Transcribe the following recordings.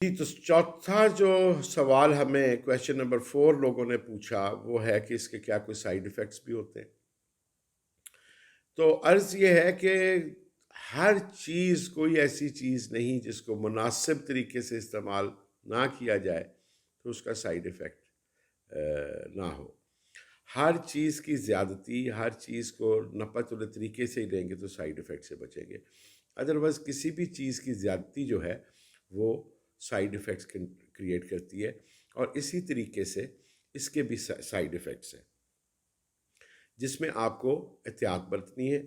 جی، تو چوتھا جو سوال ہمیں کویشچن نمبر 4 لوگوں نے پوچھا وہ ہے کہ اس کے کیا کوئی سائیڈ ایفیکٹس بھی ہوتے ہیں؟ تو عرض یہ ہے کہ ہر چیز کوئی ایسی چیز نہیں جس کو مناسب طریقے سے استعمال نہ کیا جائے تو اس کا سائیڈ ایفیکٹ نہ ہو. ہر چیز کی زیادتی، ہر چیز کو نپتلے طریقے سے ہی لیں گے تو سائیڈ ایفیکٹ سے بچیں گے. ادروائز کسی بھی چیز کی زیادتی جو ہے وہ سائیڈ ایفیکٹس کریٹ کرتی ہے، اور اسی طریقے سے اس کے بھی سائیڈ ایفیکٹس ہیں جس میں آپ کو احتیاط برتنی ہے.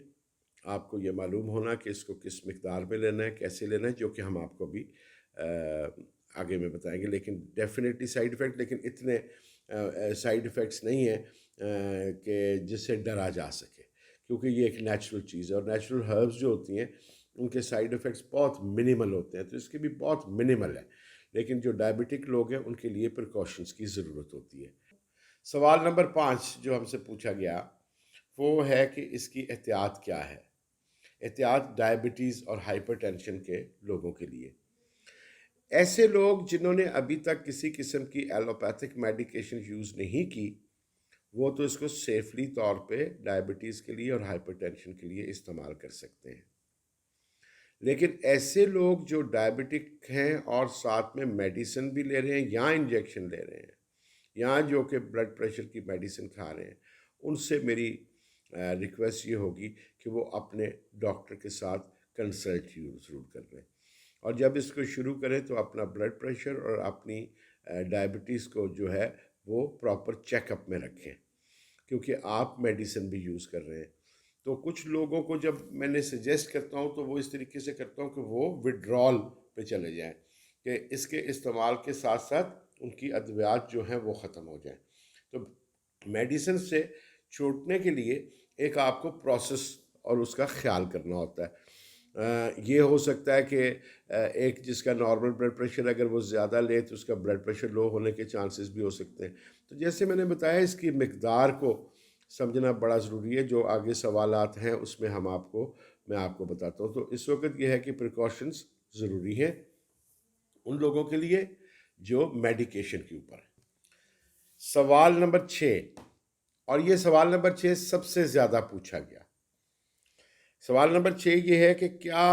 آپ کو یہ معلوم ہونا کہ اس کو کس مقدار میں لینا ہے، کیسے لینا ہے، جو کہ ہم آپ کو بھی آگے میں بتائیں گے. لیکن ڈیفینیٹلی سائیڈ ایفیکٹ، لیکن اتنے سائیڈ ایفیکٹس نہیں ہیں کہ جس سے ڈرا جا سکے، کیونکہ یہ ایک نیچرل چیز ہے، اور نیچرل ہربز جو ہوتی ہیں ان کے سائیڈ ایفیکٹس بہت منیمل ہوتے ہیں، تو اس کے بھی بہت منیمل ہے. لیکن جو ڈائبٹک لوگ ہیں ان کے لیے پریکاشنز کی ضرورت ہوتی ہے. سوال نمبر 5 جو ہم سے پوچھا گیا وہ ہے کہ اس کی احتیاط کیا ہے. احتیاط ڈائبٹیز اور ہائپر ٹینشن کے لوگوں کے لیے. ایسے لوگ جنہوں نے ابھی تک کسی قسم کی ایلوپیتھک میڈیکیشن یوز نہیں کی وہ تو اس کو سیفلی طور پہ ڈائبٹیز کے لیے اور ہائپر ٹینشن کے لیے استعمال کر سکتے ہیں. لیکن ایسے لوگ جو ڈائبٹک ہیں اور ساتھ میں میڈیسن بھی لے رہے ہیں یا انجیکشن لے رہے ہیں یا جو کہ بلڈ پریشر کی میڈیسن کھا رہے ہیں، ان سے میری ریکویسٹ یہ ہوگی کہ وہ اپنے ڈاکٹر کے ساتھ کنسلٹ ضرور کر لیں، اور جب اس کو شروع کریں تو اپنا بلڈ پریشر اور اپنی ڈائبٹیز کو جو ہے وہ پراپر چیک اپ میں رکھیں، کیونکہ آپ میڈیسن بھی یوز کر رہے ہیں. تو کچھ لوگوں کو جب میں نے سجیسٹ کرتا ہوں تو وہ اس طریقے سے کرتا ہوں کہ وہ وڈرال پہ چلے جائیں، کہ اس کے استعمال کے ساتھ ساتھ ان کی ادویات جو ہیں وہ ختم ہو جائیں. تو میڈیسن سے چھوٹنے کے لیے ایک آپ کو پروسیس اور اس کا خیال کرنا ہوتا ہے. یہ ہو سکتا ہے کہ ایک جس کا نارمل بلڈ پریشر اگر وہ زیادہ لے تو اس کا بلڈ پریشر لو ہونے کے چانسز بھی ہو سکتے ہیں. تو جیسے میں نے بتایا اس کی مقدار کو سمجھنا بڑا ضروری ہے. جو آگے سوالات ہیں اس میں میں آپ کو بتاتا ہوں. تو اس وقت یہ ہے کہ پریکاشنز ضروری ہیں ان لوگوں کے لیے جو میڈیکیشن کے اوپر ہے. سوال نمبر 6، اور یہ سوال نمبر 6 سب سے زیادہ پوچھا گیا. سوال نمبر 6 یہ ہے کہ کیا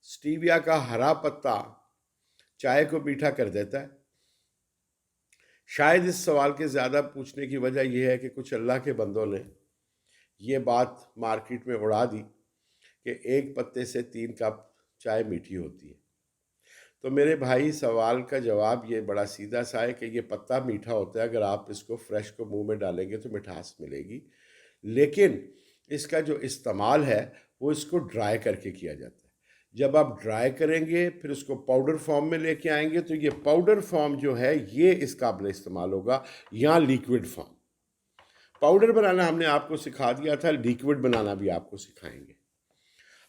سٹیویا کا ہرا پتا چائے کو میٹھا کر دیتا ہے؟ شاید اس سوال کے زیادہ پوچھنے کی وجہ یہ ہے کہ کچھ اللہ کے بندوں نے یہ بات مارکیٹ میں اڑا دی کہ ایک پتے سے 3 کپ چائے میٹھی ہوتی ہے. تو میرے بھائی سوال کا جواب یہ بڑا سیدھا سا ہے کہ یہ پتا میٹھا ہوتا ہے، اگر آپ اس کو فریش کو منہ میں ڈالیں گے تو مٹھاس ملے گی، لیکن اس کا جو استعمال ہے وہ اس کو ڈرائی کر کے کیا جاتا ہے. جب آپ ڈرائی کریں گے پھر اس کو پاؤڈر فارم میں لے کے آئیں گے تو یہ پاؤڈر فارم جو ہے یہ اس قابل استعمال ہوگا، یا لیکوڈ فارم. پاؤڈر بنانا ہم نے آپ کو سکھا دیا تھا، لیکوڈ بنانا بھی آپ کو سکھائیں گے.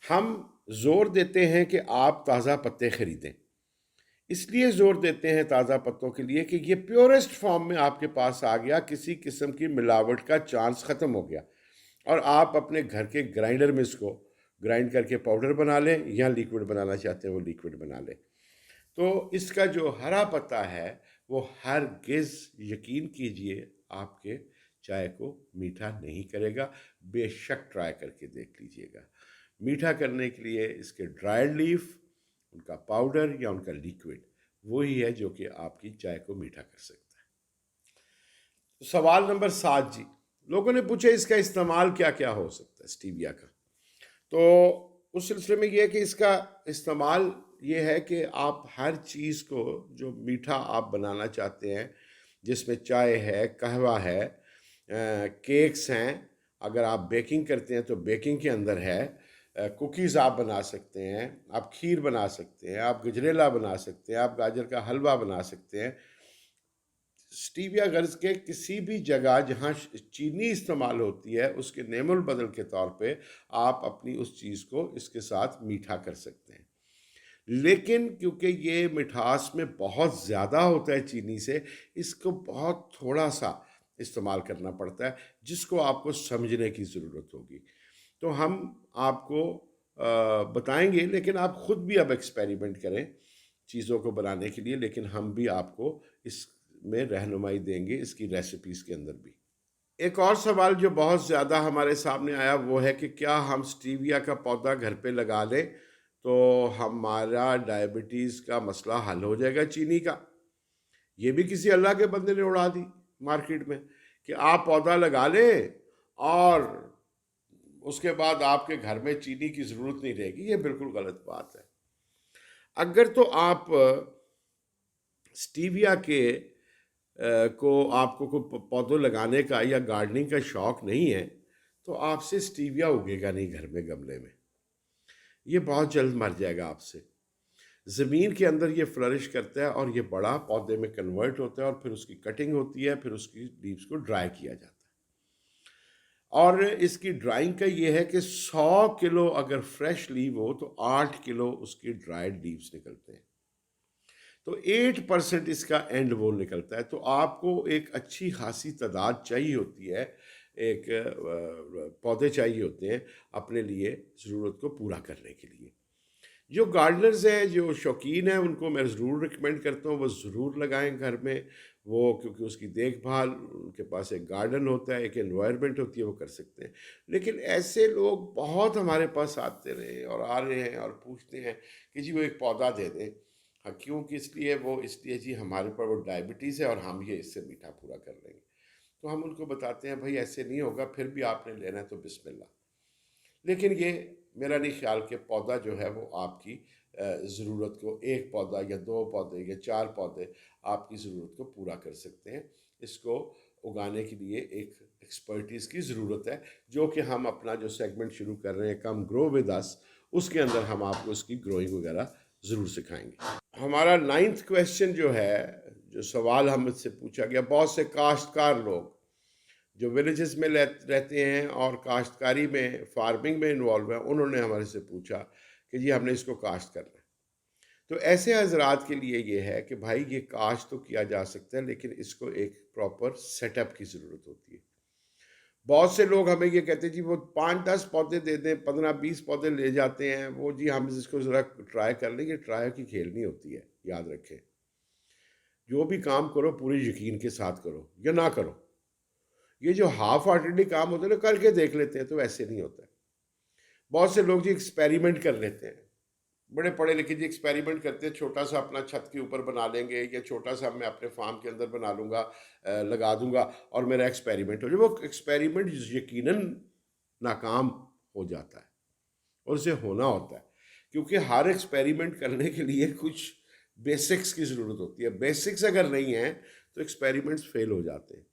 ہم زور دیتے ہیں کہ آپ تازہ پتے خریدیں، اس لیے زور دیتے ہیں تازہ پتوں کے لیے کہ یہ پیورسٹ فارم میں آپ کے پاس آ گیا، کسی قسم کی ملاوٹ کا چانس ختم ہو گیا، اور آپ اپنے گھر کے گرائنڈر میں اس کو گرائنڈ کر کے پاؤڈر بنا لیں، یا لیکوڈ بنانا چاہتے ہیں وہ لیکوڈ بنا لیں. تو اس کا جو ہرا پتا ہے وہ ہرگز یقین کیجئے آپ کے چائے کو میٹھا نہیں کرے گا. بے شک ٹرائی کر کے دیکھ لیجئے گا. میٹھا کرنے کے لیے اس کے ڈرائیڈ لیف، ان کا پاؤڈر یا ان کا لیکوڈ وہی ہے جو کہ آپ کی چائے کو میٹھا کر سکتا ہے. سوال نمبر 7 جی، لوگوں نے پوچھا اس کا استعمال کیا کیا ہو سکتا ہے سٹیویا کا. تو اس سلسلے میں یہ ہے کہ اس کا استعمال یہ ہے کہ آپ ہر چیز کو جو میٹھا آپ بنانا چاہتے ہیں، جس میں چائے ہے، قہوہ ہے، کیکس ہیں، اگر آپ بیکنگ کرتے ہیں تو بیکنگ کے اندر ہے، کوکیز آپ بنا سکتے ہیں، آپ کھیر بنا سکتے ہیں، آپ گجریلا بنا سکتے ہیں، آپ گاجر کا حلوہ بنا سکتے ہیں. سٹیویا غرض کے کسی بھی جگہ جہاں چینی استعمال ہوتی ہے اس کے نعم البدل کے طور پہ آپ اپنی اس چیز کو اس کے ساتھ میٹھا کر سکتے ہیں. لیکن کیونکہ یہ مٹھاس میں بہت زیادہ ہوتا ہے چینی سے، اس کو بہت تھوڑا سا استعمال کرنا پڑتا ہے جس کو آپ کو سمجھنے کی ضرورت ہوگی. تو ہم آپ کو بتائیں گے، لیکن آپ خود بھی اب ایکسپیریمنٹ کریں چیزوں کو بنانے کے لیے، لیکن ہم بھی آپ کو اس میں رہنمائی دیں گے اس کی ریسیپیز کے اندر بھی۔ ایک اور سوال جو بہت زیادہ ہمارے سامنے آیا وہ ہے کہ کیا ہم سٹیویا کا پودا گھر پہ لگا لیں تو ہمارا ڈائبٹیز کا مسئلہ حل ہو جائے گا چینی کا؟ یہ بھی کسی اللہ کے بندے نے اڑا دی مارکیٹ میں کہ آپ پودا لگا لیں اور اس کے بعد آپ کے گھر میں چینی کی ضرورت نہیں رہے گی۔ یہ بالکل غلط بات ہے۔ اگر تو آپ سٹیویا کے آپ کو کوئی پودوں لگانے کا یا گارڈننگ کا شوق نہیں ہے تو آپ سے سٹیویا اگے گا نہیں گھر میں گملے میں، یہ بہت جلد مر جائے گا آپ سے۔ زمین کے اندر یہ فلرش کرتا ہے اور یہ بڑا پودے میں کنورٹ ہوتا ہے اور پھر اس کی کٹنگ ہوتی ہے، پھر اس کی لیوز کو ڈرائی کیا جاتا ہے، اور اس کی ڈرائنگ کا یہ ہے کہ 100 کلو اگر فریش لیو ہو تو 8 کلو اس کی ڈرائیڈ لیوز نکلتے ہیں، تو 8% اس کا اینڈ وہ نکلتا ہے۔ تو آپ کو ایک اچھی خاصی تعداد چاہیے ہوتی ہے، ایک پودے چاہیے ہوتے ہیں اپنے لیے ضرورت کو پورا کرنے کے لیے۔ جو گارڈنرز ہیں، جو شوقین ہیں، ان کو میں ضرور ریکمینڈ کرتا ہوں وہ ضرور لگائیں گھر میں، وہ کیونکہ اس کی دیکھ بھال، ان کے پاس ایک گارڈن ہوتا ہے، ایک انوائرمنٹ ہوتی ہے، وہ کر سکتے ہیں۔ لیکن ایسے لوگ بہت ہمارے پاس آتے رہے اور آ رہے ہیں اور پوچھتے ہیں کہ جی وہ ایک پودا دے دیں۔ ہاں، کیوں؟ اس لیے جی ہمارے پر وہ ڈائبٹیز ہے اور ہم یہ اس سے میٹھا پورا کر لیں گے۔ تو ہم ان کو بتاتے ہیں بھائی ایسے نہیں ہوگا، پھر بھی آپ نے لینا ہے تو بسم اللہ۔ لیکن یہ میرا نہیں خیال کہ پودا جو ہے وہ آپ کی ضرورت کو، ایک پودا یا 2 پودے یا 4 پودے آپ کی ضرورت کو پورا کر سکتے ہیں۔ اس کو اگانے کے لیے ایک ایکسپرٹیز کی ضرورت ہے، جو کہ ہم اپنا جو سیگمنٹ شروع کر رہے ہیں کم گرو ود اس، اس کے اندر ہم آپ کو اس کی گروئنگ وغیرہ ضرور سکھائیں گے۔ ہمارا 9th کویسچن جو ہے، جو سوال ہم سے پوچھا گیا، بہت سے کاشتکار لوگ جو ولیجز میں رہتے ہیں اور کاشتکاری میں، فارمنگ میں انوالو ہیں، انہوں نے ہمارے سے پوچھا کہ جی ہم نے اس کو کاشت کرنا ہے۔ تو ایسے حضرات کے لیے یہ ہے کہ بھائی یہ کاشت تو کیا جا سکتا ہے، لیکن اس کو ایک پراپر سیٹ اپ کی ضرورت ہوتی ہے۔ بہت سے لوگ ہمیں یہ کہتے ہیں جی وہ 5-10 پودے دے دیں، 15-20 پودے لے جاتے ہیں، وہ جی ہم اس کو ذرا ٹرائی کر لیں۔ یہ ٹرائی کی کھیل نہیں ہوتی ہے، یاد رکھیں۔ جو بھی کام کرو پوری یقین کے ساتھ کرو یا نہ کرو۔ یہ جو ہاف ہارٹیڈلی کام ہوتا ہے نا، کر کے دیکھ لیتے ہیں، تو ایسے نہیں ہوتا ہے۔ بہت سے لوگ جی ایکسپیریمنٹ کر لیتے ہیں، بڑے پڑھے لکھے جی ایکسپیریمنٹ کرتے ہیں، چھوٹا سا اپنا چھت کے اوپر بنا لیں گے یا چھوٹا سا میں اپنے فارم کے اندر بنا لوں گا، لگا دوں گا اور میرا ایکسپیریمنٹ ہو جائے۔ وہ ایکسپیریمنٹ یقیناً ناکام ہو جاتا ہے اور اسے ہونا ہوتا ہے، کیونکہ ہر ایکسپیریمنٹ کرنے کے لیے کچھ بیسکس کی ضرورت ہوتی ہے۔ بیسکس اگر نہیں ہیں تو ایکسپیریمنٹس فیل ہو جاتے ہیں۔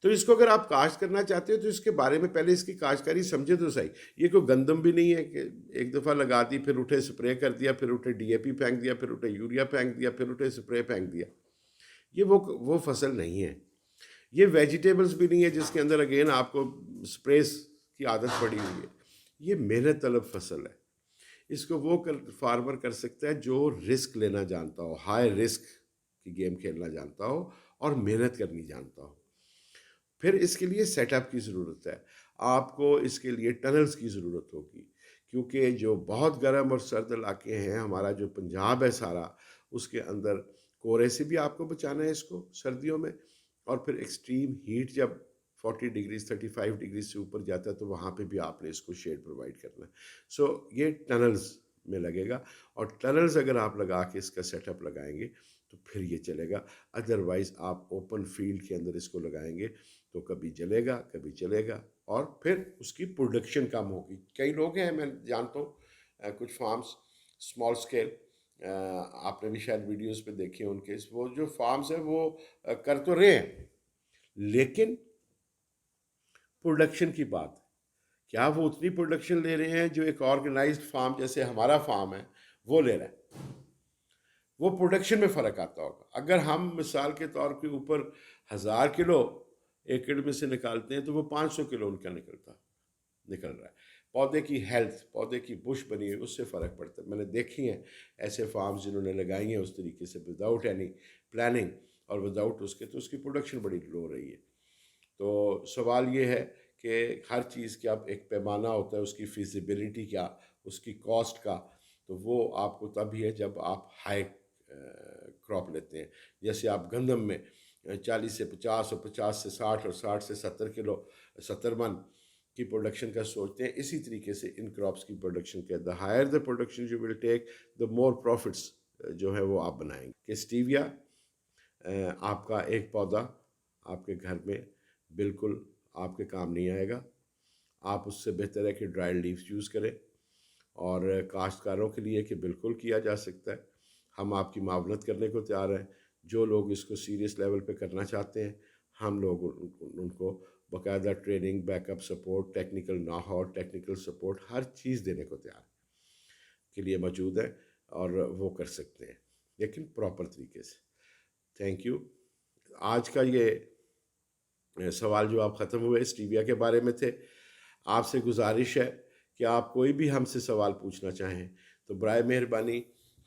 تو اس کو اگر آپ کاشت کرنا چاہتے ہو تو اس کے بارے میں پہلے اس کی کاشتکاری سمجھے تو صحیح۔ یہ کوئی گندم بھی نہیں ہے کہ ایک دفعہ لگا دی، پھر اٹھے سپرے کر دیا، پھر اٹھے ڈی اے پی پھینک دیا، پھر اٹھے یوریا پھینک دیا، پھر اٹھے سپرے پھینک دیا۔ یہ وہ فصل نہیں ہے۔ یہ ویجیٹیبلز بھی نہیں ہے جس کے اندر اگین آپ کو سپریز کی عادت پڑی ہوئی ہے۔ یہ محنت طلب فصل ہے۔ اس کو وہ فارمر کر سکتا ہے جو رسک لینا جانتا ہو، ہائی رسک کی گیم کھیلنا جانتا ہو اور محنت کرنی جانتا ہو۔ پھر اس کے لیے سیٹ اپ کی ضرورت ہے۔ آپ کو اس کے لیے ٹنلز کی ضرورت ہوگی، کیونکہ جو بہت گرم اور سرد علاقے ہیں، ہمارا جو پنجاب ہے سارا، اس کے اندر کورے سے بھی آپ کو بچانا ہے اس کو سردیوں میں، اور پھر ایکسٹریم ہیٹ جب 40 ڈگریز 35 ڈگریز سے اوپر جاتا ہے تو وہاں پہ بھی آپ نے اس کو شیڈ پرووائڈ کرنا ہے۔ سو یہ ٹنلز میں لگے گا، اور ٹنلز اگر آپ لگا کے اس کا سیٹ اپ لگائیں گے تو پھر یہ چلے گا۔ ادروائز آپ اوپن فیلڈ کے اندر اس کو لگائیں گے تو کبھی جلے گا، کبھی چلے گا، اور پھر اس کی پروڈکشن کم ہوگی۔ کئی لوگ ہیں، میں جانتا ہوں کچھ فارمز اسمال اسکیل، آپ نے بھی شاید ویڈیوز پہ دیکھے ان کے، وہ جو فارمز ہیں وہ کر تو رہے ہیں، لیکن پروڈکشن کی بات کیا وہ اتنی پروڈکشن لے رہے ہیں جو ایک آرگنائزڈ فارم جیسے ہمارا فارم ہے وہ لے رہا ہے؟ وہ پروڈکشن میں فرق آتا ہوگا۔ اگر ہم مثال کے طور کے اوپر 1000 کلو ایکڑ میں سے نکالتے ہیں تو وہ 500 کلو ان کا نکل رہا ہے۔ پودے کی ہیلتھ، پودے کی بش بنی ہوئی، اس سے فرق پڑتا ہے۔ میں نے دیکھی ہیں ایسے فارمز جنہوں نے لگائی ہیں اس طریقے سے وداؤٹ اینی پلاننگ اور وداؤٹ اس کے، تو اس کی پروڈکشن بڑی لو رہی ہے۔ تو سوال یہ ہے کہ ہر چیز کا ایک پیمانہ ہوتا ہے، اس کی فیزیبلٹی کیا، اس کی کاسٹ کا۔ تو وہ آپ کو تب ہی ہے جب آپ ہائی کراپ لیتے ہیں. جیسے آپ گندم میں 40 سے 50 اور 50 سے 60 اور 60 سے 70 من کی پروڈکشن کا سوچتے ہیں. اسی طریقے سے ان کراپس کی پروڈکشن کے the higher the production you will take the more profits جو ہے وہ آپ بنائیں گے. کہ اسٹیویا آپ کا ایک پودا آپ کے گھر میں بالکل آپ کے کام نہیں آئے گا. آپ اس سے بہتر ہے کہ ڈرائی لیوز یوز کریں، اور کاشتکاروں کے لیے کہ بالکل کیا جا سکتا ہے. ہم آپ کی معاونت کرنے کو تیار ہیں. جو لوگ اس کو سیریس لیول پہ کرنا چاہتے ہیں، ہم لوگ ان کو باقاعدہ training, back up support, technical know-how, technical support ہر چیز دینے کو تیار کے لیے موجود ہیں، اور وہ کر سکتے ہیں لیکن پراپر طریقے سے. Thank you. آج کا یہ سوال جو آپ ختم ہوئے اسٹیویا کے بارے میں تھے. آپ سے گزارش ہے کہ آپ کوئی بھی ہم سے سوال پوچھنا چاہیں تو برائے مہربانی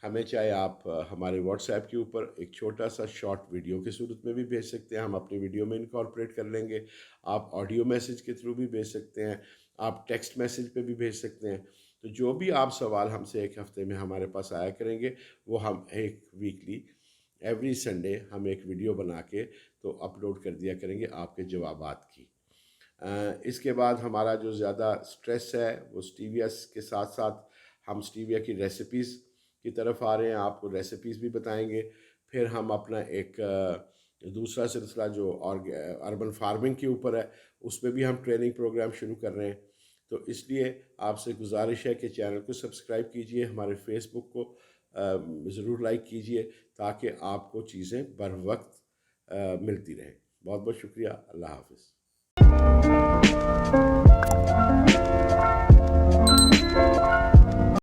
ہمیں چاہے آپ ہمارے واٹس ایپ کے اوپر ایک چھوٹا سا شارٹ ویڈیو کی صورت میں بھی بھیج سکتے ہیں، ہم اپنی ویڈیو میں انکارپوریٹ کر لیں گے. آپ آڈیو میسج کے تھرو بھی بھیج سکتے ہیں، آپ ٹیکسٹ میسج پہ بھی بھیج سکتے ہیں. تو جو بھی آپ سوال ہم سے ایک ہفتے میں ہمارے پاس آیا کریں گے، وہ ہم ایک ویکلی ایوری سنڈے ہم ایک ویڈیو بنا کے تو اپلوڈ کر دیا کریں گے آپ کے جوابات کی. اس کے بعد ہمارا جو زیادہ سٹریس ہے وہ اسٹیویا کے ساتھ ساتھ ہم اسٹیویا کی ریسیپیز کی طرف آ رہے ہیں. آپ کو ریسیپیز بھی بتائیں گے. پھر ہم اپنا ایک دوسرا سلسلہ جو اربن فارمنگ کے اوپر ہے، اس پہ بھی ہم ٹریننگ پروگرام شروع کر رہے ہیں. تو اس لیے آپ سے گزارش ہے کہ چینل کو سبسکرائب کیجئے، ہمارے فیس بک کو ضرور لائک کیجئے تاکہ آپ کو چیزیں بر وقت ملتی رہیں. بہت بہت شکریہ. اللہ حافظ.